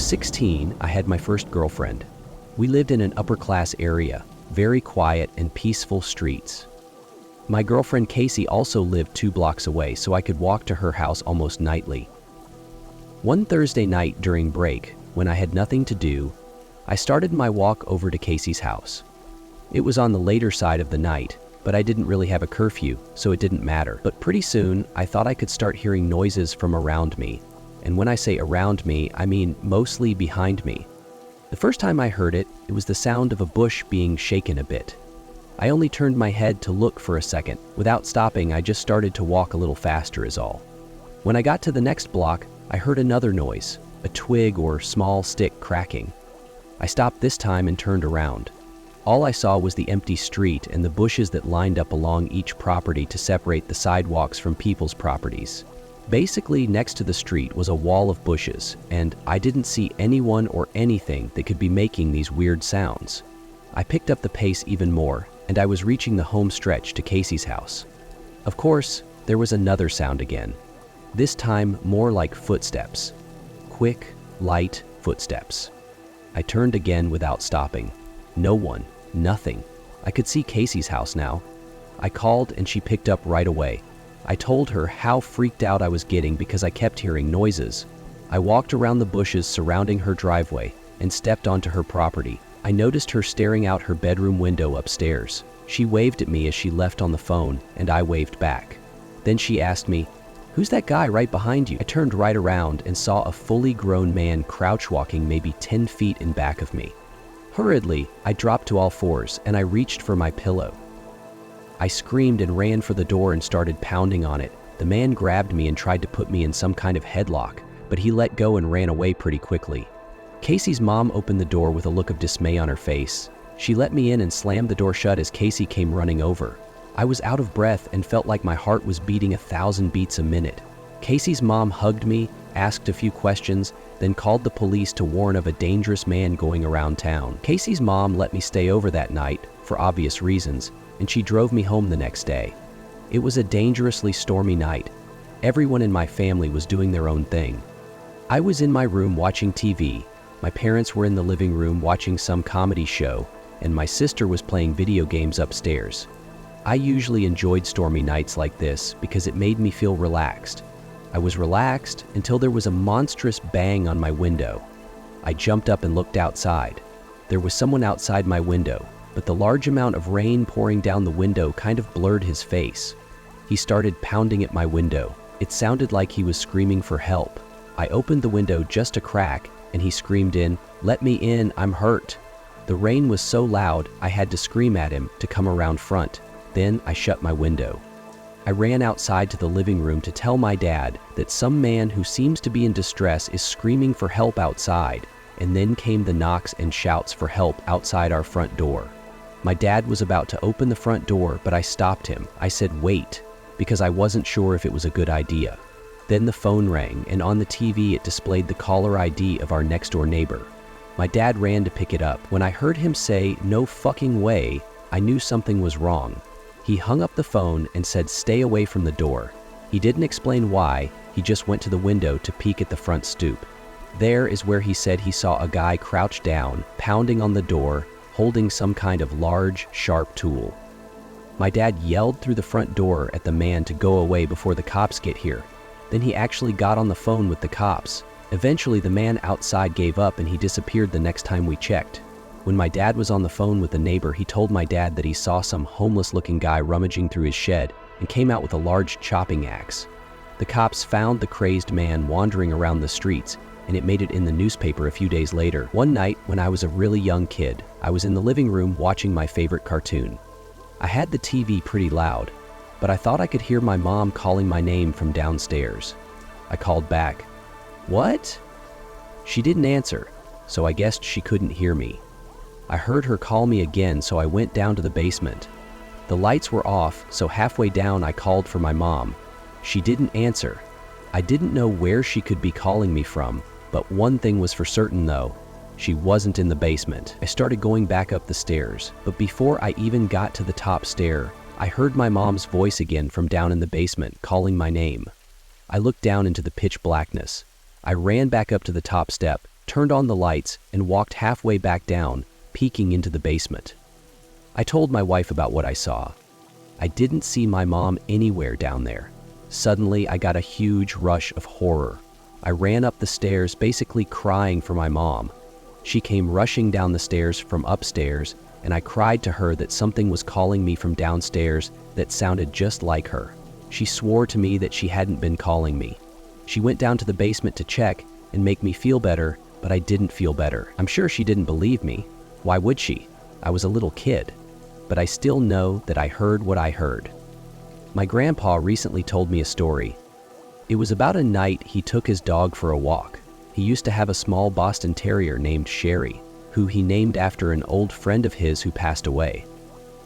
was 16, I had my first girlfriend. We lived in an upper-class area, very quiet and peaceful streets. My girlfriend Casey also lived 2 blocks away, so I could walk to her house almost nightly. One Thursday night during break, when I had nothing to do, I started my walk over to Casey's house. It was on the later side of the night, but I didn't really have a curfew, so it didn't matter. But pretty soon, I thought I could start hearing noises from around me. And when I say around me, I mean mostly behind me. The first time I heard it, it was the sound of a bush being shaken a bit. I only turned my head to look for a second. Without stopping, I just started to walk a little faster is all. When I got to the next block, I heard another noise, a twig or small stick cracking. I stopped this time and turned around. All I saw was the empty street and the bushes that lined up along each property to separate the sidewalks from people's properties. Basically, next to the street was a wall of bushes, and I didn't see anyone or anything that could be making these weird sounds. I picked up the pace even more, and I was reaching the home stretch to Casey's house. Of course, there was another sound again. This time, more like footsteps. Quick, light footsteps. I turned again without stopping. No one, nothing. I could see Casey's house now. I called and she picked up right away. I told her how freaked out I was getting because I kept hearing noises. I walked around the bushes surrounding her driveway and stepped onto her property. I noticed her staring out her bedroom window upstairs. She waved at me as she left on the phone, and I waved back. Then she asked me, "Who's that guy right behind you?" I turned right around and saw a fully grown man crouch walking maybe 10 feet in back of me. Hurriedly, I dropped to all fours and I reached for my pillow. I screamed and ran for the door and started pounding on it. The man grabbed me and tried to put me in some kind of headlock, but he let go and ran away pretty quickly. Casey's mom opened the door with a look of dismay on her face. She let me in and slammed the door shut as Casey came running over. I was out of breath and felt like my heart was beating 1,000 beats a minute. Casey's mom hugged me, asked a few questions, then called the police to warn of a dangerous man going around town. Casey's mom let me stay over that night, for obvious reasons, and she drove me home the next day. It was a dangerously stormy night. Everyone in my family was doing their own thing. I was in my room watching TV, my parents were in the living room watching some comedy show, and my sister was playing video games upstairs. I usually enjoyed stormy nights like this because it made me feel relaxed. I was relaxed until there was a monstrous bang on my window. I jumped up and looked outside. There was someone outside my window, but the large amount of rain pouring down the window kind of blurred his face. He started pounding at my window. It sounded like he was screaming for help. I opened the window just a crack, and he screamed in, "Let me in, I'm hurt." The rain was so loud, I had to scream at him to come around front. Then I shut my window. I ran outside to the living room to tell my dad that some man who seems to be in distress is screaming for help outside, and then came the knocks and shouts for help outside our front door. My dad was about to open the front door, but I stopped him. I said, "Wait," because I wasn't sure if it was a good idea. Then the phone rang, and on the TV it displayed the caller ID of our next-door neighbor. My dad ran to pick it up. When I heard him say, "No fucking way," I knew something was wrong. He hung up the phone and said, "Stay away from the door." He didn't explain why, he just went to the window to peek at the front stoop. There is where he said he saw a guy crouched down, pounding on the door, holding some kind of large, sharp tool. My dad yelled through the front door at the man to go away before the cops get here. Then he actually got on the phone with the cops. Eventually, the man outside gave up and he disappeared the next time we checked. When my dad was on the phone with the neighbor, he told my dad that he saw some homeless-looking guy rummaging through his shed and came out with a large chopping axe. The cops found the crazed man wandering around the streets, and it made it in the newspaper a few days later. One night, when I was a really young kid, I was in the living room watching my favorite cartoon. I had the TV pretty loud, but I thought I could hear my mom calling my name from downstairs. I called back, "What?" She didn't answer, so I guessed she couldn't hear me. I heard her call me again, so I went down to the basement. The lights were off, so halfway down I called for my mom. She didn't answer. I didn't know where she could be calling me from, but one thing was for certain though, she wasn't in the basement. I started going back up the stairs, but before I even got to the top stair, I heard my mom's voice again from down in the basement, calling my name. I looked down into the pitch blackness. I ran back up to the top step, turned on the lights, and walked halfway back down, peeking into the basement. I told my wife about what I saw. I didn't see my mom anywhere down there. Suddenly, I got a huge rush of horror. I ran up the stairs, basically crying for my mom. She came rushing down the stairs from upstairs, and I cried to her that something was calling me from downstairs that sounded just like her. She swore to me that she hadn't been calling me. She went down to the basement to check and make me feel better, but I didn't feel better. I'm sure she didn't believe me. Why would she? I was a little kid. But I still know that I heard what I heard. My grandpa recently told me a story. It was about a night he took his dog for a walk. He used to have a small Boston Terrier named Sherry, who he named after an old friend of his who passed away.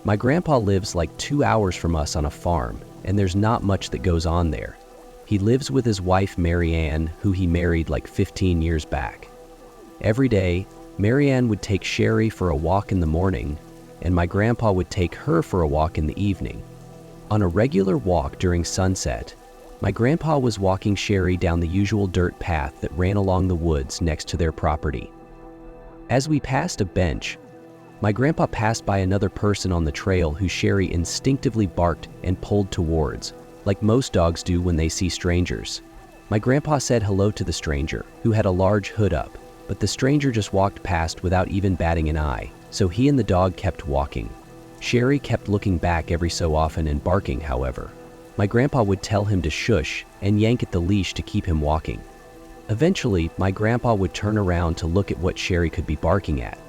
My grandpa lives like 2 hours from us on a farm, and there's not much that goes on there. He lives with his wife Mary Ann, who he married like 15 years back. Every day, Mary Ann would take Sherry for a walk in the morning, and my grandpa would take her for a walk in the evening. On a regular walk during sunset, my grandpa was walking Sherry down the usual dirt path that ran along the woods next to their property. As we passed a bench, my grandpa passed by another person on the trail who Sherry instinctively barked and pulled towards, like most dogs do when they see strangers. My grandpa said hello to the stranger, who had a large hood up, but the stranger just walked past without even batting an eye, so he and the dog kept walking. Sherry kept looking back every so often and barking, however. My grandpa would tell him to shush and yank at the leash to keep him walking. Eventually, my grandpa would turn around to look at what Sherry could be barking at.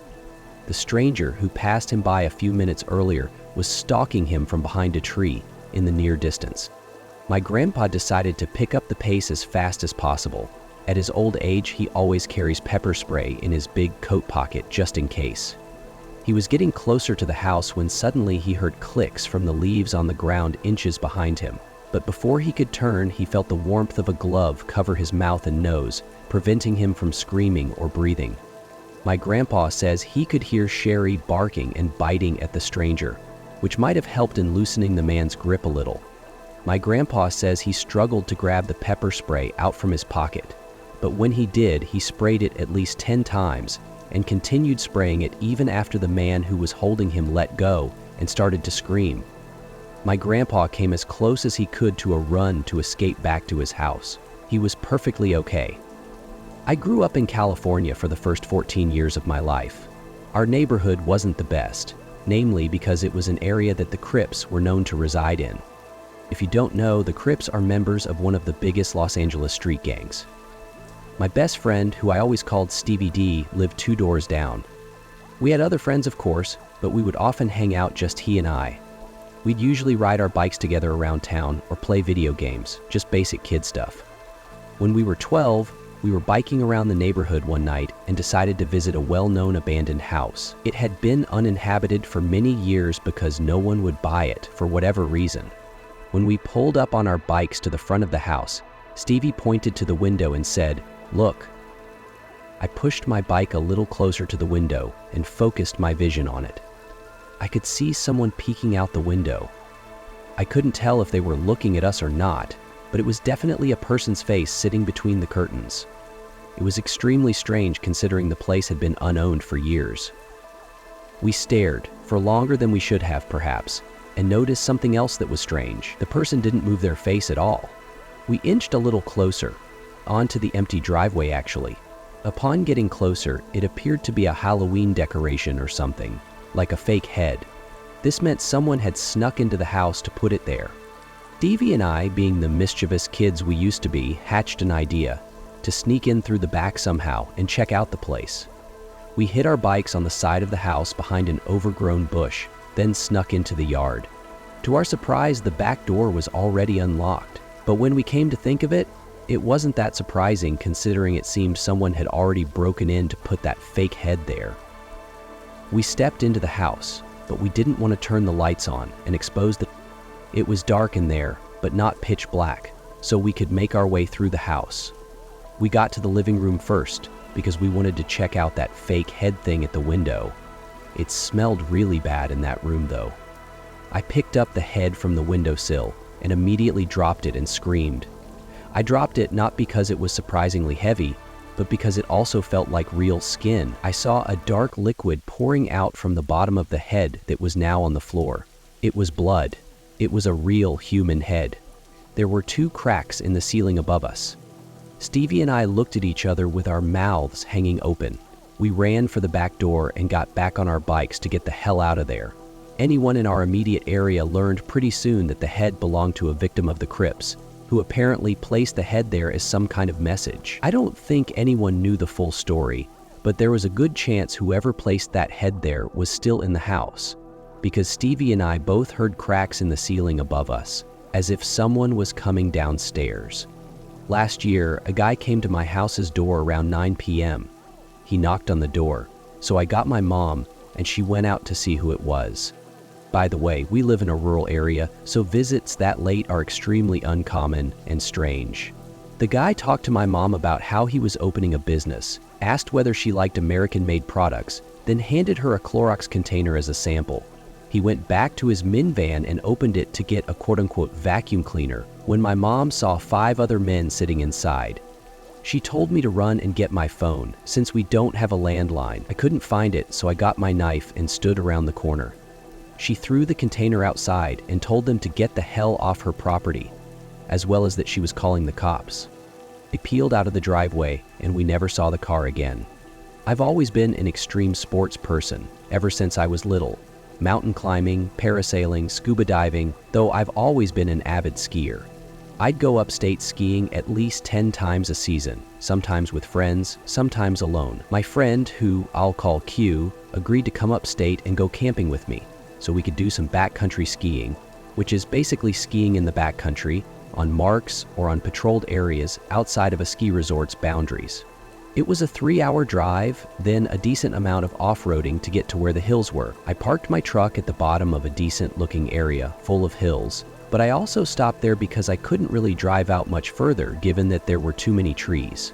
The stranger, who passed him by a few minutes earlier, was stalking him from behind a tree in the near distance. My grandpa decided to pick up the pace as fast as possible. At his old age, he always carries pepper spray in his big coat pocket just in case. He was getting closer to the house when suddenly he heard clicks from the leaves on the ground inches behind him. But before he could turn, he felt the warmth of a glove cover his mouth and nose, preventing him from screaming or breathing. My grandpa says he could hear Sherry barking and biting at the stranger, which might have helped in loosening the man's grip a little. My grandpa says he struggled to grab the pepper spray out from his pocket, but when he did, he sprayed it at least 10 times and continued spraying it even after the man who was holding him let go and started to scream. My grandpa came as close as he could to a run to escape back to his house. He was perfectly okay. I grew up in California for the first 14 years of my life. Our neighborhood wasn't the best, namely because it was an area that the Crips were known to reside in. If you don't know, the Crips are members of one of the biggest Los Angeles street gangs. My best friend, who I always called Stevie D, lived 2 doors down. We had other friends, of course, but we would often hang out just he and I. We'd usually ride our bikes together around town or play video games, just basic kid stuff. When we were 12, we were biking around the neighborhood one night and decided to visit a well-known abandoned house. It had been uninhabited for many years because no one would buy it for whatever reason. When we pulled up on our bikes to the front of the house, Stevie pointed to the window and said, "Look." I pushed my bike a little closer to the window and focused my vision on it. I could see someone peeking out the window. I couldn't tell if they were looking at us or not, but it was definitely a person's face sitting between the curtains. It was extremely strange considering the place had been unowned for years. We stared, for longer than we should have perhaps, and noticed something else that was strange. The person didn't move their face at all. We inched a little closer, onto the empty driveway actually. Upon getting closer, it appeared to be a Halloween decoration or something, like a fake head. This meant someone had snuck into the house to put it there. Stevie and I, being the mischievous kids we used to be, hatched an idea to sneak in through the back somehow and check out the place. We hid our bikes on the side of the house behind an overgrown bush, then snuck into the yard. To our surprise, the back door was already unlocked, but when we came to think of it, it wasn't that surprising considering it seemed someone had already broken in to put that fake head there. We stepped into the house, but we didn't want to turn the lights on and expose the... It was dark in there, but not pitch black, so we could make our way through the house. We got to the living room first because we wanted to check out that fake head thing at the window. It smelled really bad in that room though. I picked up the head from the windowsill and immediately dropped it and screamed. I dropped it not because it was surprisingly heavy, but because it also felt like real skin. I saw a dark liquid pouring out from the bottom of the head that was now on the floor. It was blood. It was a real human head. There were 2 cracks in the ceiling above us. Stevie and I looked at each other with our mouths hanging open. We ran for the back door and got back on our bikes to get the hell out of there. Anyone in our immediate area learned pretty soon that the head belonged to a victim of the crypts, who apparently placed the head there as some kind of message. I don't think anyone knew the full story, but there was a good chance whoever placed that head there was still in the house, because Stevie and I both heard cracks in the ceiling above us, as if someone was coming downstairs. Last year, a guy came to my house's door around 9 p.m. He knocked on the door, so I got my mom, and she went out to see who it was. By the way, we live in a rural area, so visits that late are extremely uncommon and strange. The guy talked to my mom about how he was opening a business, asked whether she liked American-made products, then handed her a Clorox container as a sample. He went back to his minivan and opened it to get a quote-unquote vacuum cleaner when my mom saw 5 other men sitting inside. She told me to run and get my phone. Since we don't have a landline, I couldn't find it, so I got my knife and stood around the corner. She threw the container outside and told them to get the hell off her property, as well as that she was calling the cops. They peeled out of the driveway and we never saw the car again. I've always been an extreme sports person, ever since I was little. Mountain climbing, parasailing, scuba diving, though I've always been an avid skier. I'd go upstate skiing at least 10 times a season, sometimes with friends, sometimes alone. My friend, who I'll call Q, agreed to come upstate and go camping with me, so we could do some backcountry skiing, which is basically skiing in the backcountry, on marks or on patrolled areas outside of a ski resort's boundaries. It was a 3-hour drive, then a decent amount of off-roading to get to where the hills were. I parked my truck at the bottom of a decent-looking area full of hills, but I also stopped there because I couldn't really drive out much further given that there were too many trees.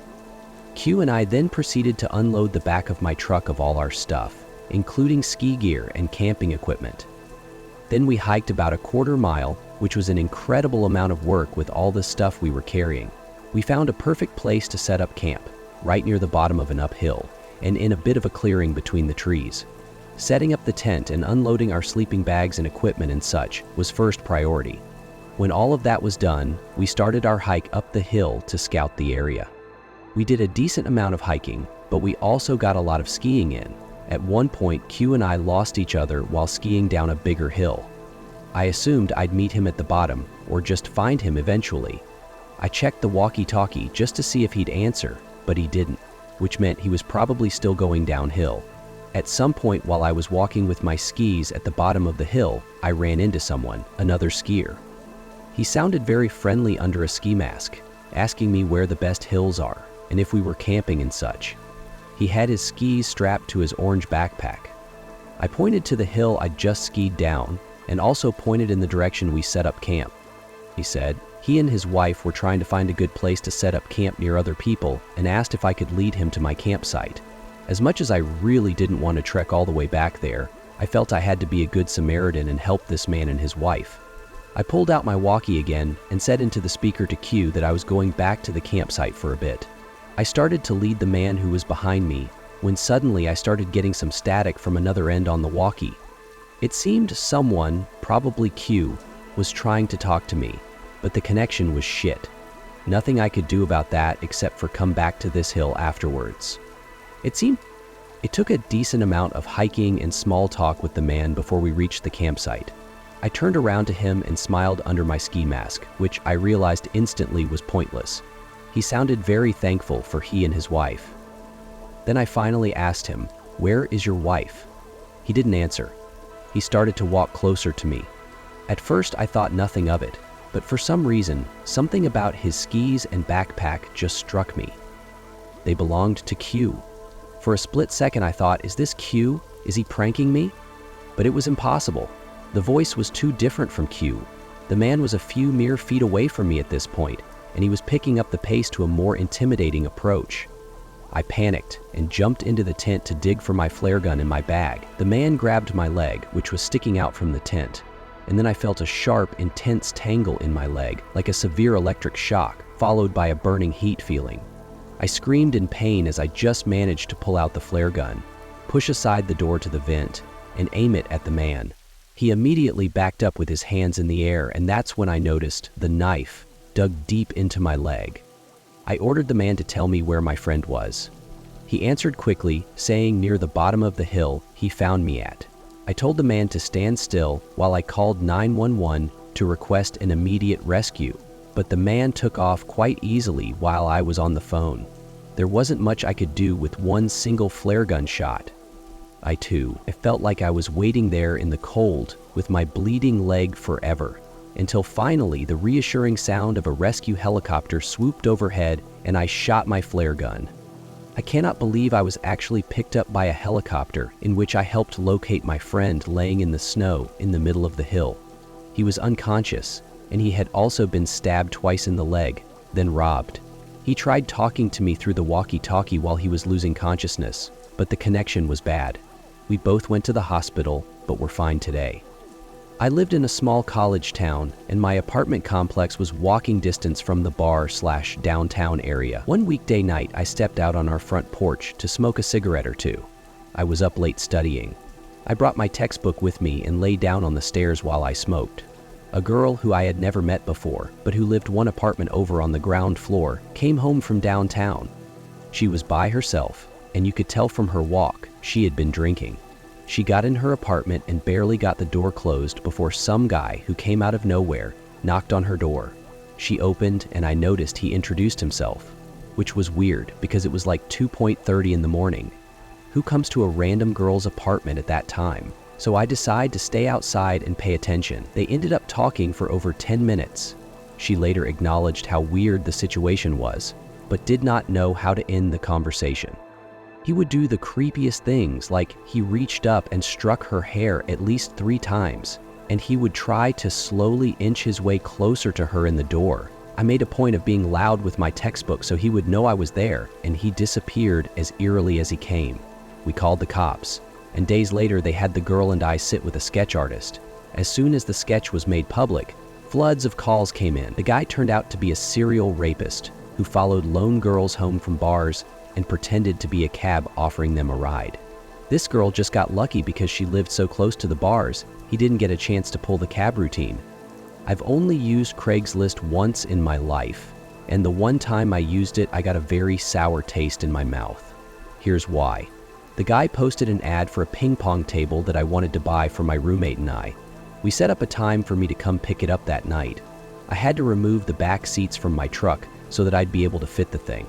Q and I then proceeded to unload the back of my truck of all our stuff, including ski gear and camping equipment. Then we hiked about a quarter mile, which was an incredible amount of work with all the stuff we were carrying. We found a perfect place to set up camp, right near the bottom of an uphill, and in a bit of a clearing between the trees. Setting up the tent and unloading our sleeping bags and equipment and such was first priority. When all of that was done, we started our hike up the hill to scout the area. We did a decent amount of hiking, but we also got a lot of skiing in. At one point, Q and I lost each other while skiing down a bigger hill. I assumed I'd meet him at the bottom, or just find him eventually. I checked the walkie-talkie just to see if he'd answer, but he didn't, which meant he was probably still going downhill. At some point while I was walking with my skis at the bottom of the hill, I ran into someone, another skier. He sounded very friendly under a ski mask, asking me where the best hills are, and if we were camping and such. He had his skis strapped to his orange backpack. I pointed to the hill I'd just skied down, and also pointed in the direction we set up camp. He said he and his wife were trying to find a good place to set up camp near other people and asked if I could lead him to my campsite. As much as I really didn't want to trek all the way back there, I felt I had to be a good Samaritan and help this man and his wife. I pulled out my walkie again and said into the speaker to Q that I was going back to the campsite for a bit. I started to lead the man who was behind me when suddenly I started getting some static from another end on the walkie. It seemed someone, probably Q, was trying to talk to me, but the connection was shit. Nothing I could do about that except for come back to this hill afterwards. It took a decent amount of hiking and small talk with the man before we reached the campsite. I turned around to him and smiled under my ski mask, which I realized instantly was pointless. He sounded very thankful for he and his wife. Then I finally asked him, "Where is your wife?" He didn't answer. He started to walk closer to me. At first I thought nothing of it, but for some reason, something about his skis and backpack just struck me. They belonged to Q. For a split second I thought, is this Q? Is he pranking me? But it was impossible. The voice was too different from Q. The man was a few mere feet away from me at this point, and he was picking up the pace to a more intimidating approach. I panicked and jumped into the tent to dig for my flare gun in my bag. The man grabbed my leg, which was sticking out from the tent, and then I felt a sharp, intense tangle in my leg, like a severe electric shock, followed by a burning heat feeling. I I screamed in pain as I just managed to pull out the flare gun, push aside the door to the vent, and aim it at the man. He immediately backed up with his hands in the air, and that's when I noticed the knife dug deep into my leg. I ordered the man to tell me where my friend was. He answered quickly, saying near the bottom of the hill he found me at. I told the man to stand still while I called 911 to request an immediate rescue, but the man took off quite easily while I was on the phone. There wasn't much I could do with one single flare gun shot. I felt like I was waiting there in the cold with my bleeding leg forever, until finally the reassuring sound of a rescue helicopter swooped overhead and I shot my flare gun. I cannot believe I was actually picked up by a helicopter in which I helped locate my friend laying in the snow in the middle of the hill. He was unconscious, and he had also been stabbed twice in the leg, then robbed. He tried talking to me through the walkie-talkie while he was losing consciousness, but the connection was bad. We both went to the hospital, but we're fine today. I lived in a small college town, and my apartment complex was walking distance from the bar/downtown area. One weekday night, I stepped out on our front porch to smoke a cigarette or two. I was up late studying. I brought my textbook with me and lay down on the stairs while I smoked. A girl who I had never met before, but who lived one apartment over on the ground floor, came home from downtown. She was by herself, and you could tell from her walk she had been drinking. She got in her apartment and barely got the door closed before some guy who came out of nowhere knocked on her door. She opened, and I noticed he introduced himself, which was weird because it was like 2:30 in the morning. Who comes to a random girl's apartment at that time? So I decided to stay outside and pay attention. They ended up talking for over 10 minutes. She later acknowledged how weird the situation was, but did not know how to end the conversation. He would do the creepiest things, like he reached up and struck her hair at least 3 times, and he would try to slowly inch his way closer to her in the door. I made a point of being loud with my textbook so he would know I was there, and he disappeared as eerily as he came. We called the cops, and days later they had the girl and I sit with a sketch artist. As soon as the sketch was made public, floods of calls came in. The guy turned out to be a serial rapist who followed lone girls home from bars and pretended to be a cab offering them a ride. This girl just got lucky because she lived so close to the bars, he didn't get a chance to pull the cab routine. I've only used Craigslist once in my life, and the one time I used it, I got a very sour taste in my mouth. Here's why. The guy posted an ad for a ping pong table that I wanted to buy for my roommate and I. We set up a time for me to come pick it up that night. I had to remove the back seats from my truck so that I'd be able to fit the thing.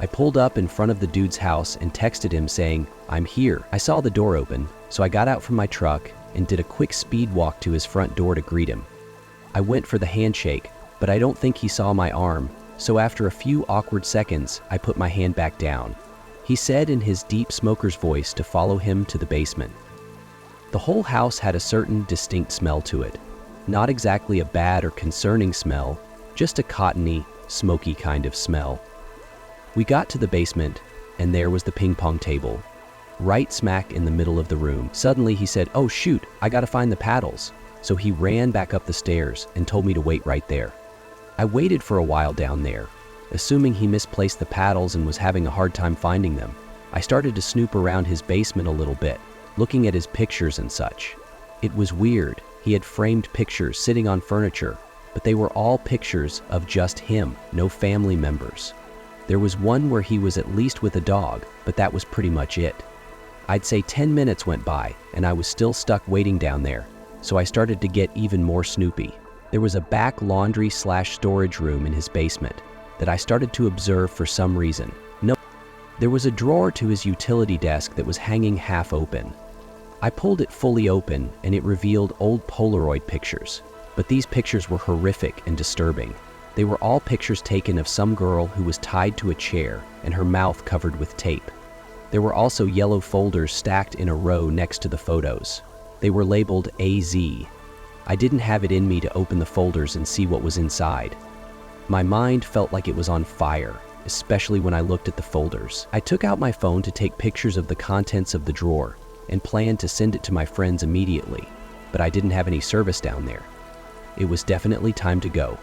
I pulled up in front of the dude's house and texted him saying, "I'm here." I saw the door open, so I got out from my truck and did a quick speed walk to his front door to greet him. I went for the handshake, but I don't think he saw my arm, so after a few awkward seconds, I put my hand back down. He said in his deep smoker's voice to follow him to the basement. The whole house had a certain distinct smell to it. Not exactly a bad or concerning smell, just a cottony, smoky kind of smell. We got to the basement, and there was the ping pong table, right smack in the middle of the room. Suddenly he said, "Oh shoot, I gotta find the paddles." So he ran back up the stairs and told me to wait right there. I waited for a while down there, assuming he misplaced the paddles and was having a hard time finding them. I started to snoop around his basement a little bit, looking at his pictures and such. It was weird. He had framed pictures sitting on furniture, but they were all pictures of just him, no family members. There was one where he was at least with a dog, but that was pretty much it. I'd say 10 minutes went by, and I was still stuck waiting down there, so I started to get even more snoopy. There was a back laundry/storage room in his basement that I started to observe for some reason. No, there was a drawer to his utility desk that was hanging half open. I pulled it fully open, and it revealed old Polaroid pictures, but these pictures were horrific and disturbing. They were all pictures taken of some girl who was tied to a chair and her mouth covered with tape. There were also yellow folders stacked in a row next to the photos. They were labeled AZ. I didn't have it in me to open the folders and see what was inside. My mind felt like it was on fire, especially when I looked at the folders. I took out my phone to take pictures of the contents of the drawer and planned to send it to my friends immediately, but I didn't have any service down there. It was definitely time to go.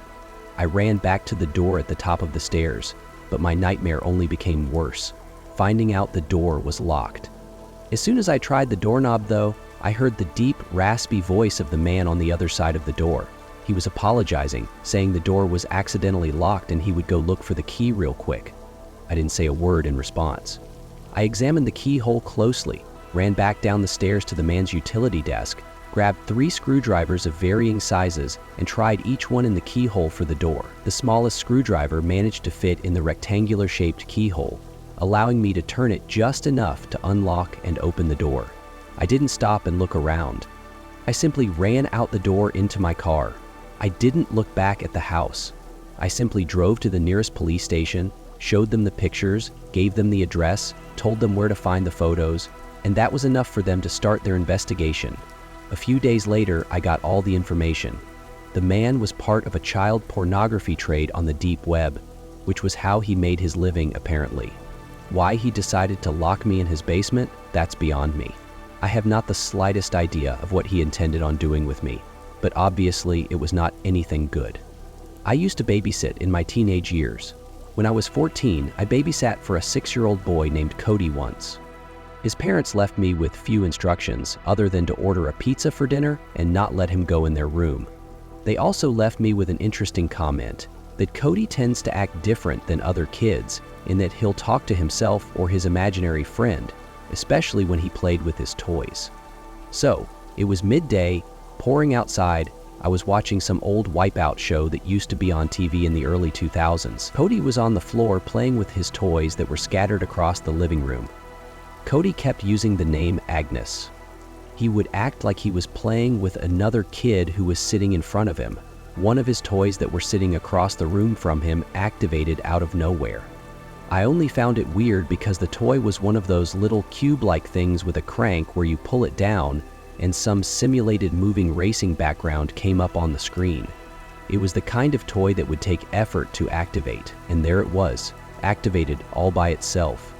I ran back to the door at the top of the stairs, but my nightmare only became worse, finding out the door was locked. As soon as I tried the doorknob though, I heard the deep, raspy voice of the man on the other side of the door. He was apologizing, saying the door was accidentally locked and he would go look for the key real quick. I didn't say a word in response. I examined the keyhole closely, ran back down the stairs to the man's utility desk, grabbed 3 screwdrivers of varying sizes, and tried each one in the keyhole for the door. The smallest screwdriver managed to fit in the rectangular-shaped keyhole, allowing me to turn it just enough to unlock and open the door. I didn't stop and look around. I simply ran out the door into my car. I didn't look back at the house. I simply drove to the nearest police station, showed them the pictures, gave them the address, told them where to find the photos, and that was enough for them to start their investigation. A few days later, I got all the information. The man was part of a child pornography trade on the deep web, which was how he made his living apparently. Why he decided to lock me in his basement, that's beyond me. I have not the slightest idea of what he intended on doing with me, but obviously it was not anything good. I used to babysit in my teenage years. When I was 14, I babysat for a 6-year-old boy named Cody once. His parents left me with few instructions other than to order a pizza for dinner and not let him go in their room. They also left me with an interesting comment that Cody tends to act different than other kids in that he'll talk to himself or his imaginary friend, especially when he played with his toys. So, it was midday, pouring outside. I was watching some old Wipeout show that used to be on TV in the early 2000s. Cody was on the floor playing with his toys that were scattered across the living room. Cody kept using the name Agnes. He would act like he was playing with another kid who was sitting in front of him. One of his toys that were sitting across the room from him activated out of nowhere. I only found it weird because the toy was one of those little cube-like things with a crank where you pull it down and some simulated moving racing background came up on the screen. It was the kind of toy that would take effort to activate, and there it was, activated all by itself.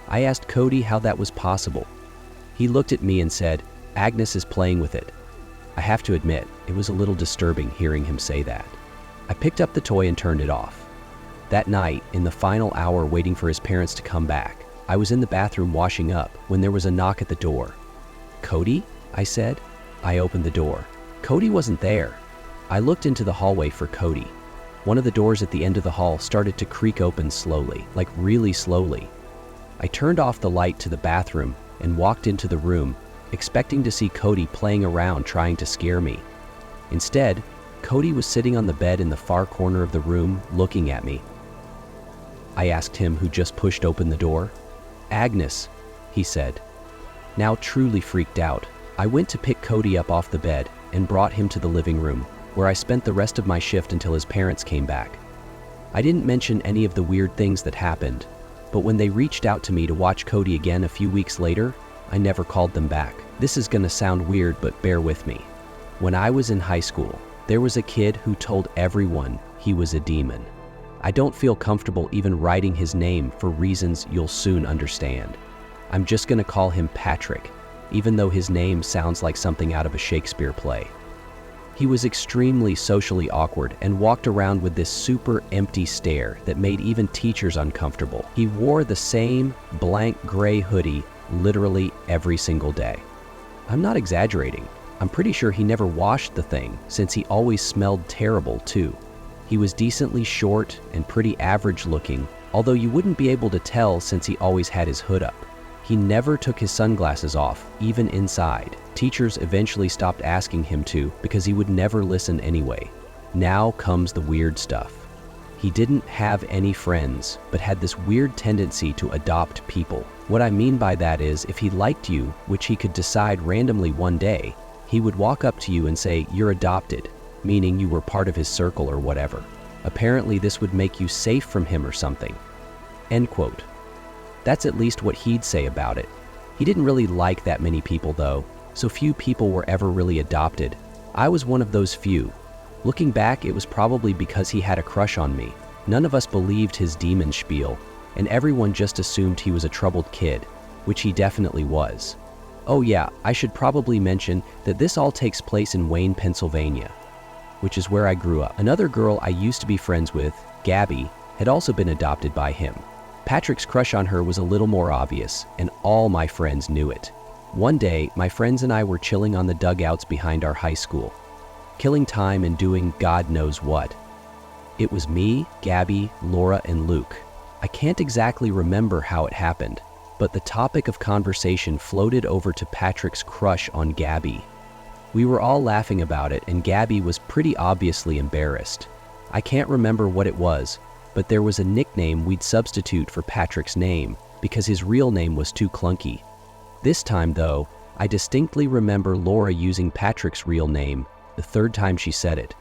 I asked Cody how that was possible. He looked at me and said, "Agnes is playing with it." I have to admit, it was a little disturbing hearing him say that. I picked up the toy and turned it off. That night, in the final hour waiting for his parents to come back, I was in the bathroom washing up when there was a knock at the door. "Cody?" I said. I opened the door. Cody wasn't there. I looked into the hallway for Cody. One of the doors at the end of the hall started to creak open slowly, like really slowly. I turned off the light to the bathroom and walked into the room, expecting to see Cody playing around trying to scare me. Instead, Cody was sitting on the bed in the far corner of the room, looking at me. I asked him who just pushed open the door. "Agnes," he said. Now truly freaked out, I went to pick Cody up off the bed and brought him to the living room, where I spent the rest of my shift until his parents came back. I didn't mention any of the weird things that happened, but when they reached out to me to watch Cody again a few weeks later, I never called them back. This is gonna sound weird, but bear with me. When I was in high school, there was a kid who told everyone he was a demon. I don't feel comfortable even writing his name for reasons you'll soon understand. I'm just gonna call him Patrick, even though his name sounds like something out of a Shakespeare play. He was extremely socially awkward and walked around with this super empty stare that made even teachers uncomfortable. He wore the same blank gray hoodie literally every single day. I'm not exaggerating. I'm pretty sure he never washed the thing, since he always smelled terrible too. He was decently short and pretty average looking, although you wouldn't be able to tell since he always had his hood up. He never took his sunglasses off, even inside. Teachers eventually stopped asking him to because he would never listen anyway. Now comes the weird stuff. He didn't have any friends, but had this weird tendency to adopt people. What I mean by that is, if he liked you, which he could decide randomly one day, he would walk up to you and say, "You're adopted," meaning you were part of his circle or whatever. Apparently this would make you safe from him or something. End quote. That's at least what he'd say about it. He didn't really like that many people though, so few people were ever really adopted. I was one of those few. Looking back, it was probably because he had a crush on me. None of us believed his demon spiel, and everyone just assumed he was a troubled kid, which he definitely was. Oh yeah, I should probably mention that this all takes place in Wayne, Pennsylvania, which is where I grew up. Another girl I used to be friends with, Gabby, had also been adopted by him. Patrick's crush on her was a little more obvious, and all my friends knew it. One day, my friends and I were chilling on the dugouts behind our high school, killing time and doing God knows what. It was me, Gabby, Laura, and Luke. I can't exactly remember how it happened, but the topic of conversation floated over to Patrick's crush on Gabby. We were all laughing about it, and Gabby was pretty obviously embarrassed. I can't remember what it was, but there was a nickname we'd substitute for Patrick's name because his real name was too clunky. This time, though, I distinctly remember Laura using Patrick's real name the third time she said it.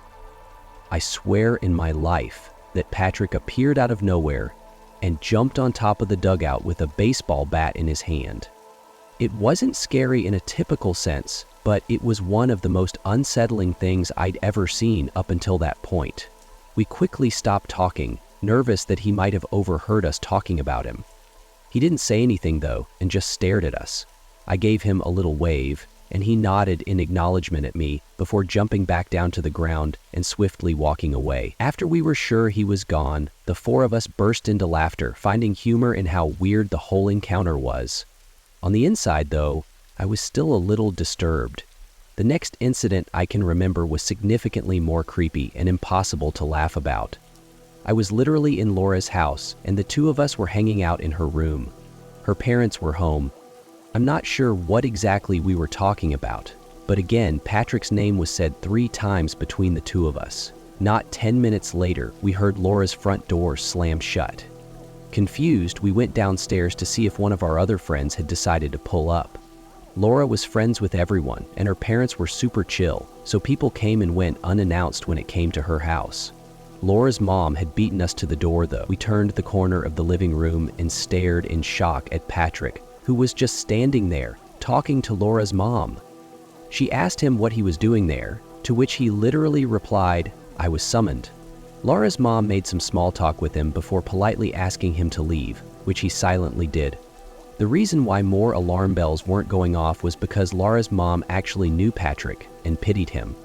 I swear in my life that Patrick appeared out of nowhere and jumped on top of the dugout with a baseball bat in his hand. It wasn't scary in a typical sense, but it was one of the most unsettling things I'd ever seen up until that point. We quickly stopped talking, nervous that he might have overheard us talking about him. He didn't say anything though, and just stared at us. I gave him a little wave, and he nodded in acknowledgement at me before jumping back down to the ground and swiftly walking away. After we were sure he was gone, the four of us burst into laughter, finding humor in how weird the whole encounter was. On the inside, though, I was still a little disturbed. The next incident I can remember was significantly more creepy and impossible to laugh about. I was literally in Laura's house, and the two of us were hanging out in her room. Her parents were home. I'm not sure what exactly we were talking about, but again, Patrick's name was said 3 times between the two of us. Not 10 minutes later, we heard Laura's front door slam shut. Confused, we went downstairs to see if one of our other friends had decided to pull up. Laura was friends with everyone, and her parents were super chill, so people came and went unannounced when it came to her house. Laura's mom had beaten us to the door though. We turned the corner of the living room and stared in shock at Patrick, who was just standing there, talking to Laura's mom. She asked him what he was doing there, to which he literally replied, "I was summoned." Laura's mom made some small talk with him before politely asking him to leave, which he silently did. The reason why more alarm bells weren't going off was because Laura's mom actually knew Patrick and pitied him.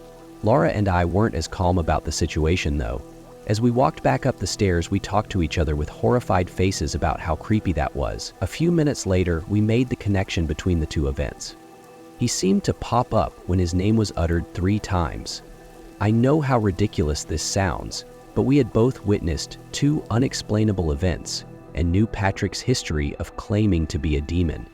Laura and I weren't as calm about the situation though. As we walked back up the stairs, we talked to each other with horrified faces about how creepy that was. A few minutes later, we made the connection between the two events. He seemed to pop up when his name was uttered 3 times. I know how ridiculous this sounds, but we had both witnessed 2 unexplainable events and knew Patrick's history of claiming to be a demon.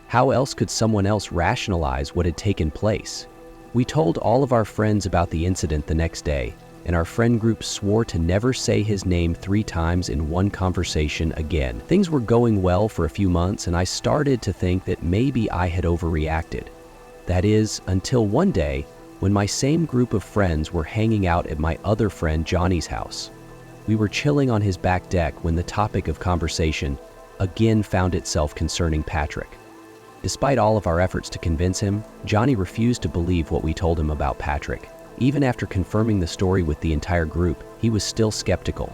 How else could someone else rationalize what had taken place? We told all of our friends about the incident the next day, and our friend group swore to never say his name 3 times in one conversation again. Things were going well for a few months, and I started to think that maybe I had overreacted. That is, until one day, when my same group of friends were hanging out at my other friend Johnny's house. We were chilling on his back deck when the topic of conversation again found itself concerning Patrick. Despite all of our efforts to convince him, Johnny refused to believe what we told him about Patrick. Even after confirming the story with the entire group, he was still skeptical.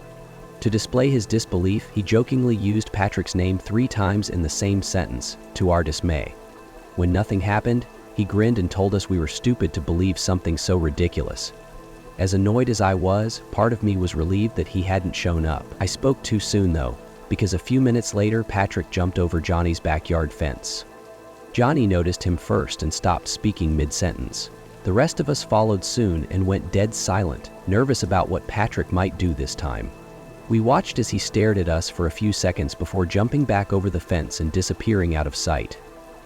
To display his disbelief, he jokingly used Patrick's name 3 times in the same sentence, to our dismay. When nothing happened, he grinned and told us we were stupid to believe something so ridiculous. As annoyed as I was, part of me was relieved that he hadn't shown up. I spoke too soon though, because a few minutes later, Patrick jumped over Johnny's backyard fence. Johnny noticed him first and stopped speaking mid-sentence. The rest of us followed soon and went dead silent, nervous about what Patrick might do this time. We watched as he stared at us for a few seconds before jumping back over the fence and disappearing out of sight.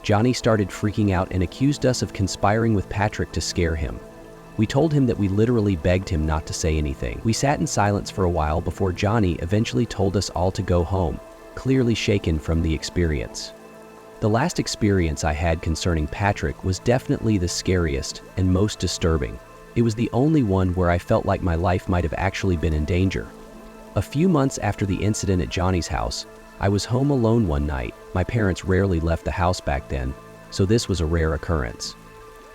Johnny started freaking out and accused us of conspiring with Patrick to scare him. We told him that we literally begged him not to say anything. We sat in silence for a while before Johnny eventually told us all to go home, clearly shaken from the experience. The last experience I had concerning Patrick was definitely the scariest and most disturbing. It was the only one where I felt like my life might have actually been in danger. A few months after the incident at Johnny's house, I was home alone one night. My parents rarely left the house back then, so this was a rare occurrence.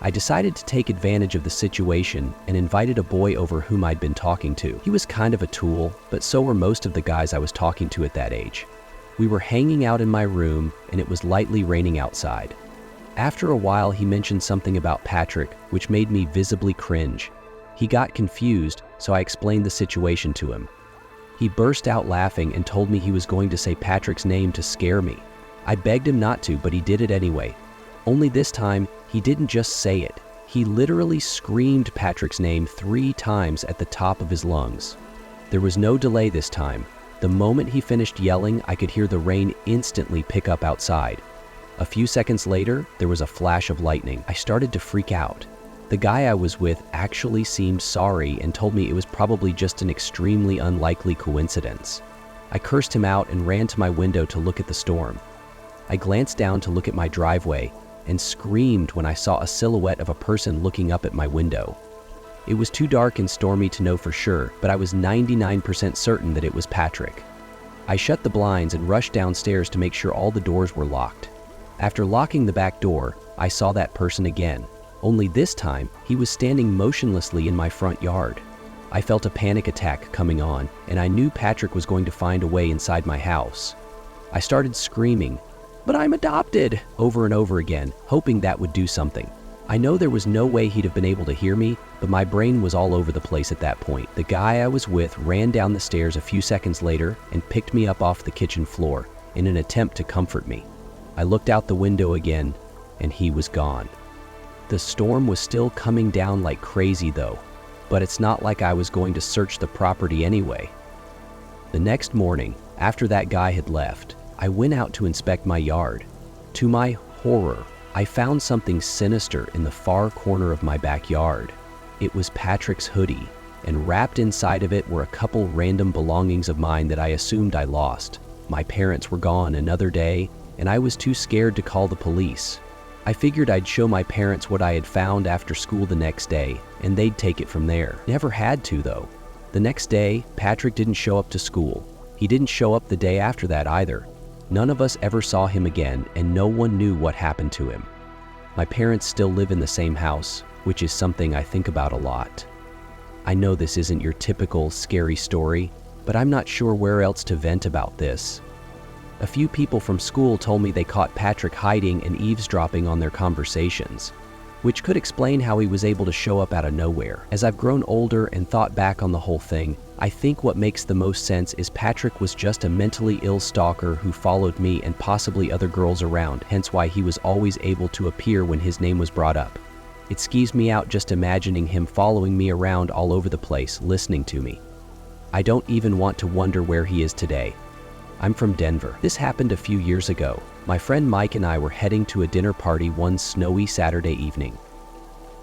I decided to take advantage of the situation and invited a boy over whom I'd been talking to. He was kind of a tool, but so were most of the guys I was talking to at that age. We were hanging out in my room, and it was lightly raining outside. After a while, he mentioned something about Patrick, which made me visibly cringe. He got confused, so I explained the situation to him. He burst out laughing and told me he was going to say Patrick's name to scare me. I begged him not to, but he did it anyway. Only this time, he didn't just say it. He literally screamed Patrick's name 3 times at the top of his lungs. There was no delay this time. The moment he finished yelling, I could hear the rain instantly pick up outside. A few seconds later, there was a flash of lightning. I started to freak out. The guy I was with actually seemed sorry and told me it was probably just an extremely unlikely coincidence. I cursed him out and ran to my window to look at the storm. I glanced down to look at my driveway and screamed when I saw a silhouette of a person looking up at my window. It was too dark and stormy to know for sure, but I was 99% certain that it was Patrick. I shut the blinds and rushed downstairs to make sure all the doors were locked. After locking the back door, I saw that person again. Only this time, he was standing motionlessly in my front yard. I felt a panic attack coming on, and I knew Patrick was going to find a way inside my house. I started screaming, "But I'm adopted!" over and over again, hoping that would do something. I know there was no way he'd have been able to hear me, but my brain was all over the place at that point. The guy I was with ran down the stairs a few seconds later and picked me up off the kitchen floor in an attempt to comfort me. I looked out the window again, and he was gone. The storm was still coming down like crazy though, but it's not like I was going to search the property anyway. The next morning, after that guy had left, I went out to inspect my yard. To my horror, I found something sinister in the far corner of my backyard. It was Patrick's hoodie, and wrapped inside of it were a couple random belongings of mine that I assumed I lost. My parents were gone another day, and I was too scared to call the police. I figured I'd show my parents what I had found after school the next day, and they'd take it from there. Never had to though. The next day, Patrick didn't show up to school. He didn't show up the day after that either. None of us ever saw him again, and no one knew what happened to him. My parents still live in the same house, which is something I think about a lot. I know this isn't your typical scary story, but I'm not sure where else to vent about this. A few people from school told me they caught Patrick hiding and eavesdropping on their conversations, which could explain how he was able to show up out of nowhere. As I've grown older and thought back on the whole thing, I think what makes the most sense is Patrick was just a mentally ill stalker who followed me and possibly other girls around, hence why he was always able to appear when his name was brought up. It skeeves me out just imagining him following me around all over the place, listening to me. I don't even want to wonder where he is today. I'm from Denver. This happened a few years ago. My friend Mike and I were heading to a dinner party one snowy Saturday evening.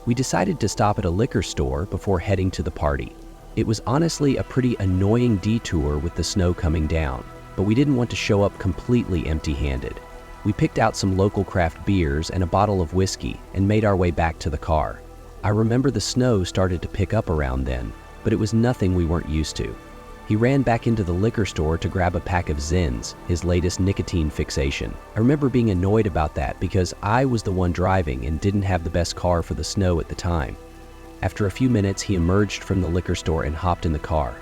We decided to stop at a liquor store before heading to the party. It was honestly a pretty annoying detour with the snow coming down, but we didn't want to show up completely empty-handed. We picked out some local craft beers and a bottle of whiskey and made our way back to the car. I remember the snow started to pick up around then, but it was nothing we weren't used to. He ran back into the liquor store to grab a pack of Zins, his latest nicotine fixation. I remember being annoyed about that because I was the one driving and didn't have the best car for the snow at the time. After a few minutes, he emerged from the liquor store and hopped in the car.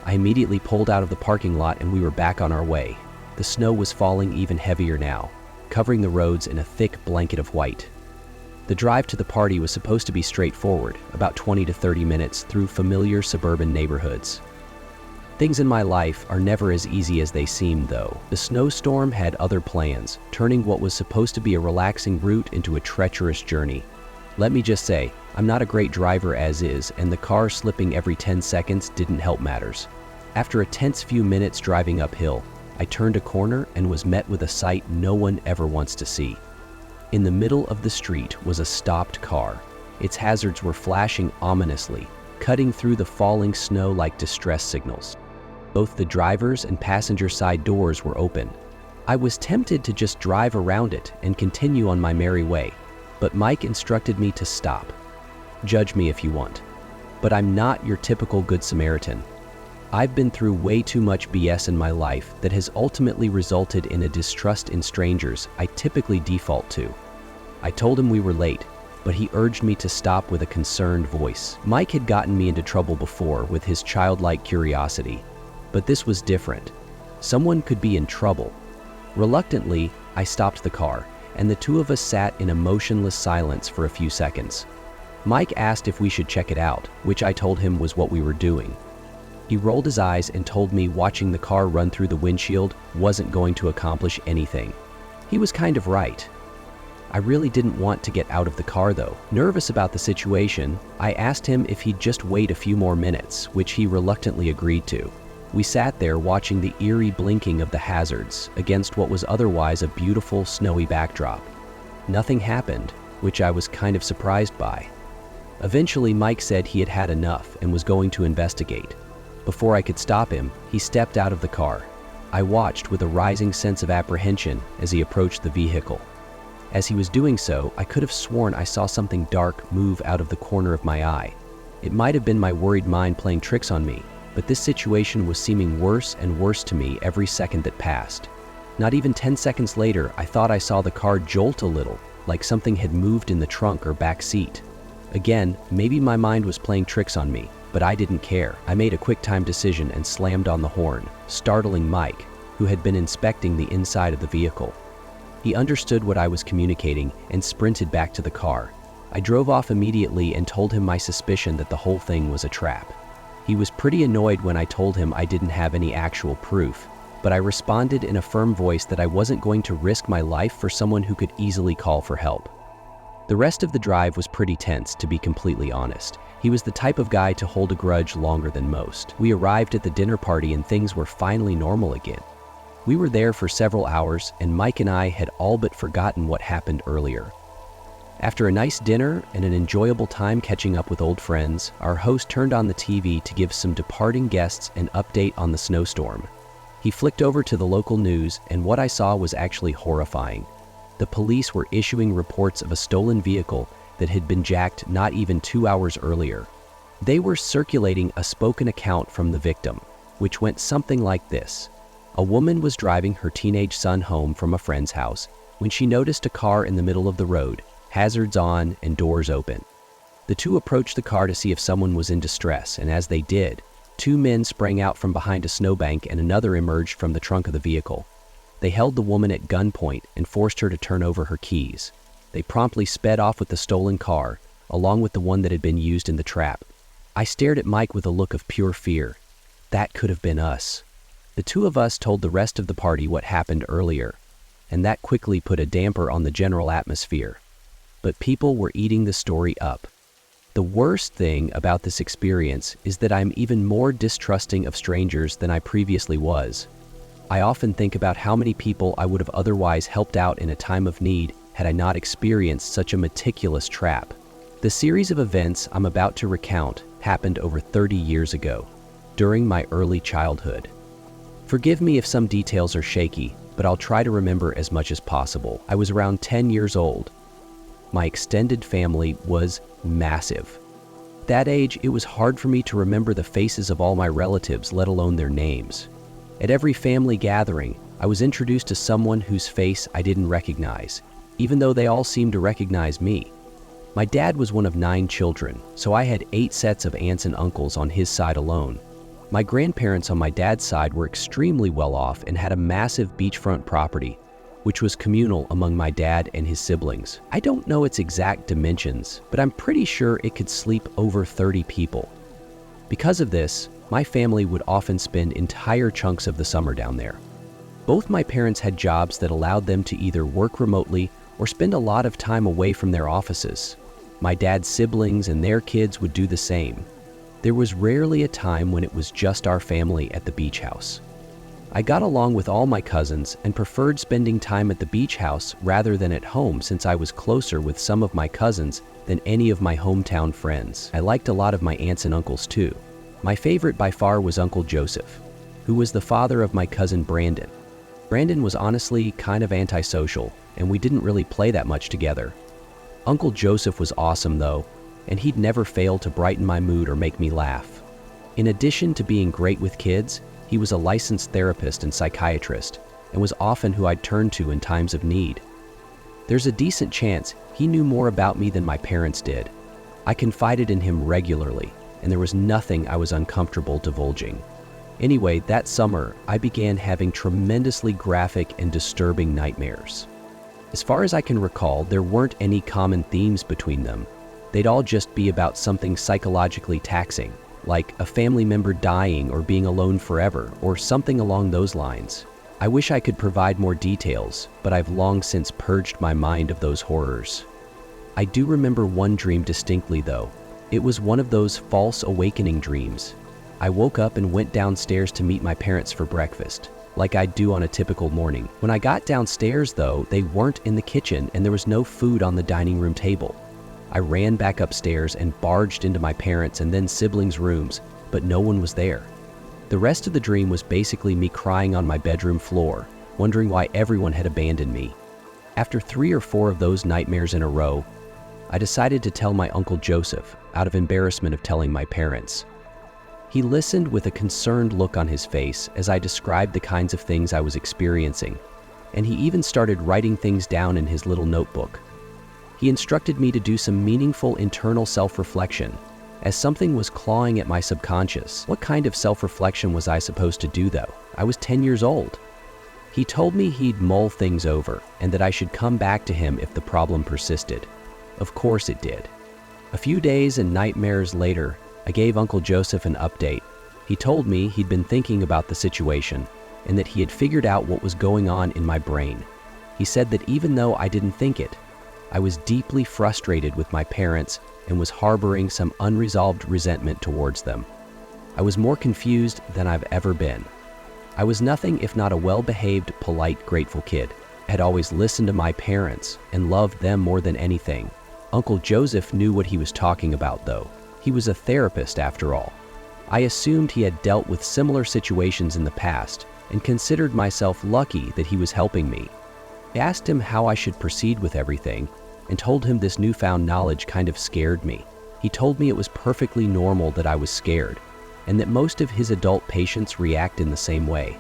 I immediately pulled out of the parking lot and we were back on our way. The snow was falling even heavier now, covering the roads in a thick blanket of white. The drive to the party was supposed to be straightforward, about 20 to 30 minutes through familiar suburban neighborhoods. Things in my life are never as easy as they seem though. The snowstorm had other plans, turning what was supposed to be a relaxing route into a treacherous journey. Let me just say, I'm not a great driver as is, and the car slipping every 10 seconds didn't help matters. After a tense few minutes driving uphill, I turned a corner and was met with a sight no one ever wants to see. In the middle of the street was a stopped car. Its hazards were flashing ominously, cutting through the falling snow like distress signals. Both the driver's and passenger side doors were open. I was tempted to just drive around it and continue on my merry way, but Mike instructed me to stop. Judge me if you want, but I'm not your typical Good Samaritan. I've been through way too much BS in my life that has ultimately resulted in a distrust in strangers I typically default to. I told him we were late, but he urged me to stop with a concerned voice. Mike had gotten me into trouble before with his childlike curiosity, but this was different. Someone could be in trouble. Reluctantly, I stopped the car, and the two of us sat in a motionless silence for a few seconds. Mike asked if we should check it out, which I told him was what we were doing. He rolled his eyes and told me watching the car run through the windshield wasn't going to accomplish anything. He was kind of right. I really didn't want to get out of the car though. Nervous about the situation, I asked him if he'd just wait a few more minutes, which he reluctantly agreed to. We sat there watching the eerie blinking of the hazards against what was otherwise a beautiful snowy backdrop. Nothing happened, which I was kind of surprised by. Eventually, Mike said he had had enough and was going to investigate. Before I could stop him, he stepped out of the car. I watched with a rising sense of apprehension as he approached the vehicle. As he was doing so, I could have sworn I saw something dark move out of the corner of my eye. It might have been my worried mind playing tricks on me, but this situation was seeming worse and worse to me every second that passed. Not even 10 seconds later, I thought I saw the car jolt a little, like something had moved in the trunk or back seat. Again, maybe my mind was playing tricks on me, but I didn't care. I made a quick-time decision and slammed on the horn, startling Mike, who had been inspecting the inside of the vehicle. He understood what I was communicating and sprinted back to the car. I drove off immediately and told him my suspicion that the whole thing was a trap. He was pretty annoyed when I told him I didn't have any actual proof, but I responded in a firm voice that I wasn't going to risk my life for someone who could easily call for help. The rest of the drive was pretty tense, to be completely honest. He was the type of guy to hold a grudge longer than most. We arrived at the dinner party and things were finally normal again. We were there for several hours, and Mike and I had all but forgotten what happened earlier. After a nice dinner and an enjoyable time catching up with old friends, our host turned on the TV to give some departing guests an update on the snowstorm. He flicked over to the local news, and what I saw was actually horrifying. The police were issuing reports of a stolen vehicle that had been jacked not even 2 hours earlier. They were circulating a spoken account from the victim, which went something like this. A woman was driving her teenage son home from a friend's house when she noticed a car in the middle of the road, hazards on and doors open. The two approached the car to see if someone was in distress, and as they did, 2 men sprang out from behind a snowbank and another emerged from the trunk of the vehicle. They held the woman at gunpoint and forced her to turn over her keys. They promptly sped off with the stolen car, along with the one that had been used in the trap. I stared at Mike with a look of pure fear. That could have been us. The two of us told the rest of the party what happened earlier, and that quickly put a damper on the general atmosphere. But people were eating the story up. The worst thing about this experience is that I'm even more distrusting of strangers than I previously was. I often think about how many people I would have otherwise helped out in a time of need had I not experienced such a meticulous trap. The series of events I'm about to recount happened over 30 years ago, during my early childhood. Forgive me if some details are shaky, but I'll try to remember as much as possible. I was around 10 years old. My extended family was massive. At that age, it was hard for me to remember the faces of all my relatives, let alone their names. At every family gathering, I was introduced to someone whose face I didn't recognize, even though they all seemed to recognize me. My dad was one of 9 children, so I had 8 sets of aunts and uncles on his side alone. My grandparents on my dad's side were extremely well off and had a massive beachfront property, which was communal among my dad and his siblings. I don't know its exact dimensions, but I'm pretty sure it could sleep over 30 people. Because of this, my family would often spend entire chunks of the summer down there. Both my parents had jobs that allowed them to either work remotely or spend a lot of time away from their offices. My dad's siblings and their kids would do the same. There was rarely a time when it was just our family at the beach house. I got along with all my cousins and preferred spending time at the beach house rather than at home, since I was closer with some of my cousins than any of my hometown friends. I liked a lot of my aunts and uncles too. My favorite by far was Uncle Joseph, who was the father of my cousin Brandon. Brandon was honestly kind of antisocial, and we didn't really play that much together. Uncle Joseph was awesome though, and he'd never fail to brighten my mood or make me laugh. In addition to being great with kids, he was a licensed therapist and psychiatrist, and was often who I'd turn to in times of need. There's a decent chance he knew more about me than my parents did. I confided in him regularly, and there was nothing I was uncomfortable divulging. Anyway, that summer, I began having tremendously graphic and disturbing nightmares. As far as I can recall, there weren't any common themes between them. They'd all just be about something psychologically taxing. like a family member dying or being alone forever, or something along those lines. I wish I could provide more details, but I've long since purged my mind of those horrors. I do remember one dream distinctly though. It was one of those false awakening dreams. I woke up and went downstairs to meet my parents for breakfast, like I'd do on a typical morning. When I got downstairs though, they weren't in the kitchen and there was no food on the dining room table. I ran back upstairs and barged into my parents' and then siblings' rooms, but no one was there. The rest of the dream was basically me crying on my bedroom floor, wondering why everyone had abandoned me. After 3 or 4 of those nightmares in a row, I decided to tell my Uncle Joseph, out of embarrassment of telling my parents. He listened with a concerned look on his face as I described the kinds of things I was experiencing, and he even started writing things down in his little notebook. He instructed me to do some meaningful internal self-reflection, as something was clawing at my subconscious. What kind of self-reflection was I supposed to do though? I was 10 years old. He told me he'd mull things over and that I should come back to him if the problem persisted. Of course it did. A few days and nightmares later, I gave Uncle Joseph an update. He told me he'd been thinking about the situation and that he had figured out what was going on in my brain. He said that even though I didn't think it, I was deeply frustrated with my parents and was harboring some unresolved resentment towards them. I was more confused than I've ever been. I was nothing if not a well-behaved, polite, grateful kid. I had always listened to my parents and loved them more than anything. Uncle Joseph knew what he was talking about though. He was a therapist after all. I assumed he had dealt with similar situations in the past and considered myself lucky that he was helping me. I asked him how I should proceed with everything and told him this newfound knowledge kind of scared me. He told me it was perfectly normal that I was scared and that most of his adult patients react in the same way.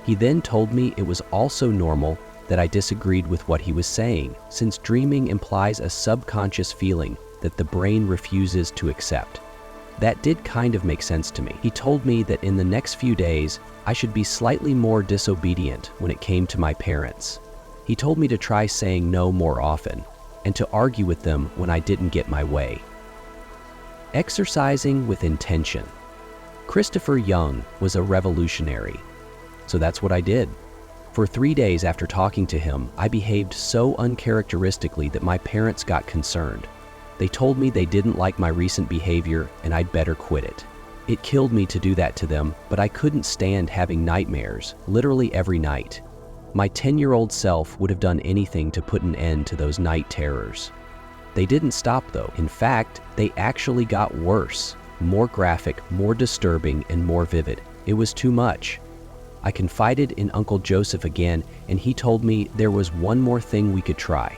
He then told me it was also normal that I disagreed with what he was saying, since dreaming implies a subconscious feeling that the brain refuses to accept. That did kind of make sense to me. He told me that in the next few days, I should be slightly more disobedient when it came to my parents. He told me to try saying no more often, and to argue with them when I didn't get my way. Exercising with intention. Christopher Young was a revolutionary, so that's what I did. For 3 days after talking to him, I behaved so uncharacteristically that my parents got concerned. They told me they didn't like my recent behavior and I'd better quit it. It killed me to do that to them, but I couldn't stand having nightmares, literally every night. My 10-year-old self would have done anything to put an end to those night terrors. They didn't stop though. In fact, they actually got worse, more graphic, more disturbing, and more vivid. It was too much. I confided in Uncle Joseph again, and he told me there was one more thing we could try.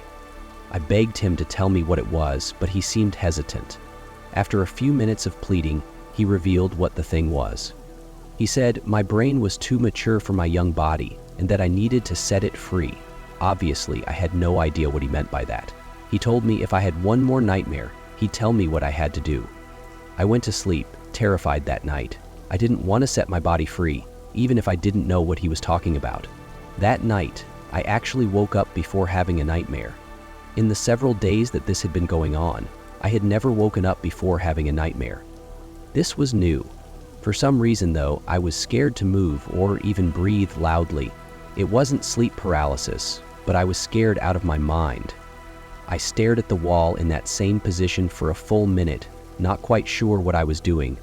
I begged him to tell me what it was, but he seemed hesitant. After a few minutes of pleading, he revealed what the thing was. He said my brain was too mature for my young body and that I needed to set it free. Obviously, I had no idea what he meant by that. He told me if I had one more nightmare, he'd tell me what I had to do. I went to sleep, terrified that night. I didn't want to set my body free, even if I didn't know what he was talking about. That night, I actually woke up before having a nightmare. In the several days that this had been going on, I had never woken up before having a nightmare. This was new. For some reason though, I was scared to move or even breathe loudly. It wasn't sleep paralysis, but I was scared out of my mind. I stared at the wall in that same position for a full minute, not quite sure what I was doing.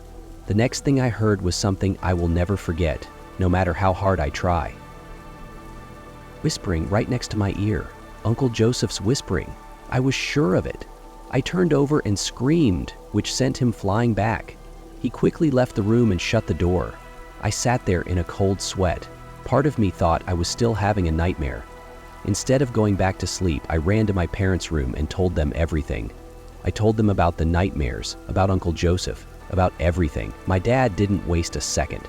The next thing I heard was something I will never forget, no matter how hard I try. Whispering right next to my ear. Uncle Joseph's whispering. I was sure of it. I turned over and screamed, which sent him flying back. He quickly left the room and shut the door. I sat there in a cold sweat. Part of me thought I was still having a nightmare. Instead of going back to sleep, I ran to my parents' room and told them everything. I told them about the nightmares, about Uncle Joseph, about everything. My dad didn't waste a second.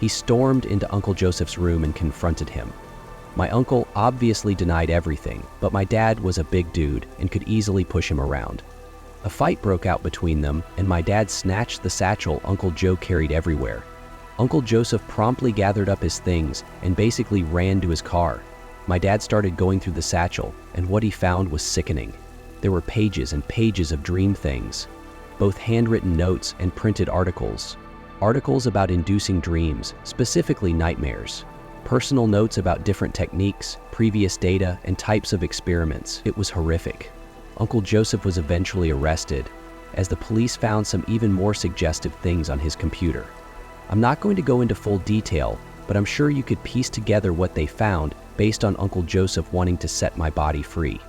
He stormed into Uncle Joseph's room and confronted him. My uncle obviously denied everything, but my dad was a big dude and could easily push him around. A fight broke out between them, and my dad snatched the satchel Uncle Joe carried everywhere. Uncle Joseph promptly gathered up his things and basically ran to his car. My dad started going through the satchel, and what he found was sickening. There were pages and pages of dream things. both handwritten notes and printed articles. Articles about inducing dreams, specifically nightmares. Personal notes about different techniques, previous data, and types of experiments. It was horrific. Uncle Joseph was eventually arrested, as the police found some even more suggestive things on his computer. I'm not going to go into full detail, but I'm sure you could piece together what they found based on Uncle Joseph wanting to set my body free.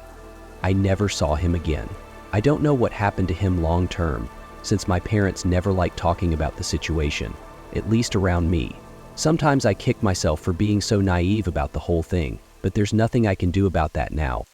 I never saw him again. I don't know what happened to him long term, since my parents never liked talking about the situation, at least around me. Sometimes I kick myself for being so naive about the whole thing, but there's nothing I can do about that now.